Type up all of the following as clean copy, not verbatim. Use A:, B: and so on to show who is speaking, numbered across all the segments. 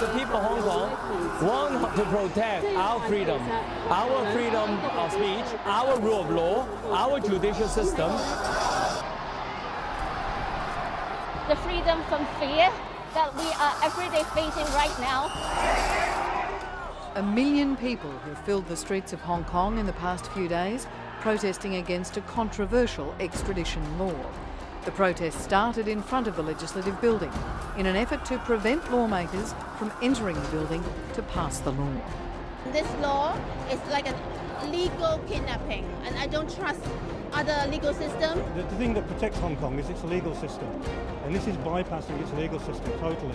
A: the people of Hong Kong want to protect our freedom of speech, our rule of law, our judicial system.
B: The freedom from fear that we are every day facing right now.
C: 1 million people have filled the streets of Hong Kong in the past few days, protesting against a controversial extradition law. The protest started in front of the Legislative Building in an effort to prevent lawmakers from entering the building to pass the law.
B: This law is like a legal kidnapping, and I don't trust other legal systems.
D: The thing that protects Hong Kong is its legal system, and this is bypassing its legal system totally.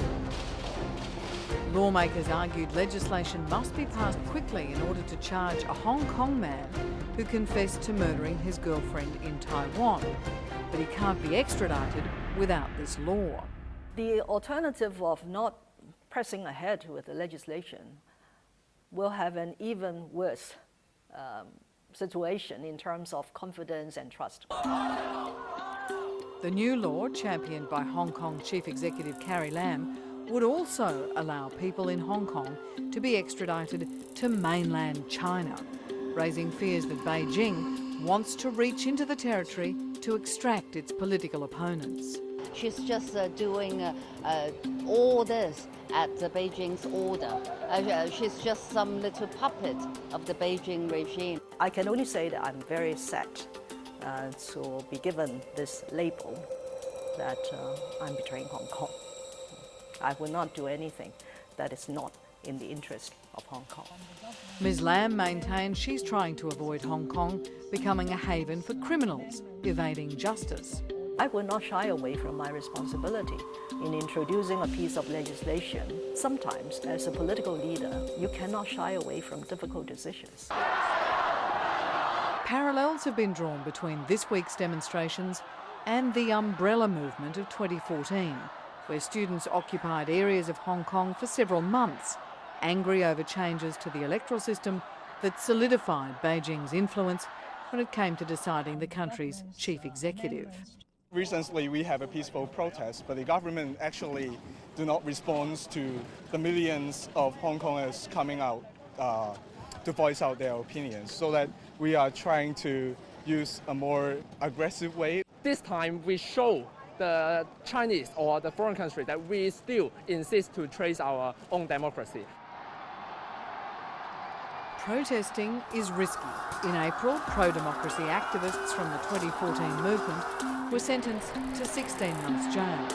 C: Lawmakers argued legislation must be passed quickly in order to charge a Hong Kong man who confessed to murdering his girlfriend in Taiwan. But he can't be extradited without this law.
E: The alternative of not pressing ahead with the legislation will have an even worse situation in terms of confidence and trust.
C: The new law, championed by Hong Kong Chief Executive Carrie Lam, would also allow people in Hong Kong to be extradited to mainland China, raising fears that Beijing wants to reach into the territory to extract its political opponents.
F: She's just doing all this at Beijing's order. She's just some little puppet of the Beijing regime.
E: I can only say that I'm very sad to be given this label that I'm betraying Hong Kong. I will not do anything that is not in the interest of Hong Kong.
C: Ms Lam maintains she's trying to avoid Hong Kong becoming a haven for criminals evading justice.
E: I will not shy away from my responsibility in introducing a piece of legislation. Sometimes, as a political leader, you cannot shy away from difficult decisions.
C: Parallels have been drawn between this week's demonstrations and the Umbrella Movement of 2014, where students occupied areas of Hong Kong for several months, angry over changes to the electoral system that solidified Beijing's influence when it came to deciding the country's chief executive.
G: Recently, we have a peaceful protest, but the government actually do not respond to the millions of Hong Kongers coming out to voice out their opinions, so that we are trying to use a more aggressive way.
H: This time, we show the Chinese or the foreign country that we still insist to trace our own democracy.
C: Protesting is risky. In April, pro-democracy activists from the 2014 movement were sentenced to 16 months jail.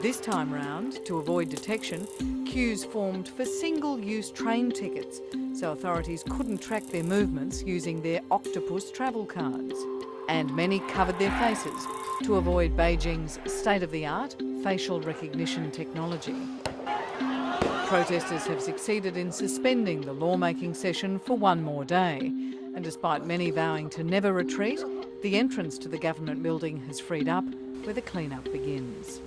C: This time round, to avoid detection, queues formed for single-use train tickets, so authorities couldn't track their movements using their octopus travel cards. And many covered their faces to avoid Beijing's state-of-the-art facial recognition technology. Protesters have succeeded in suspending the lawmaking session for one more day, and despite many vowing to never retreat, the entrance to the government building has freed up where the clean-up begins.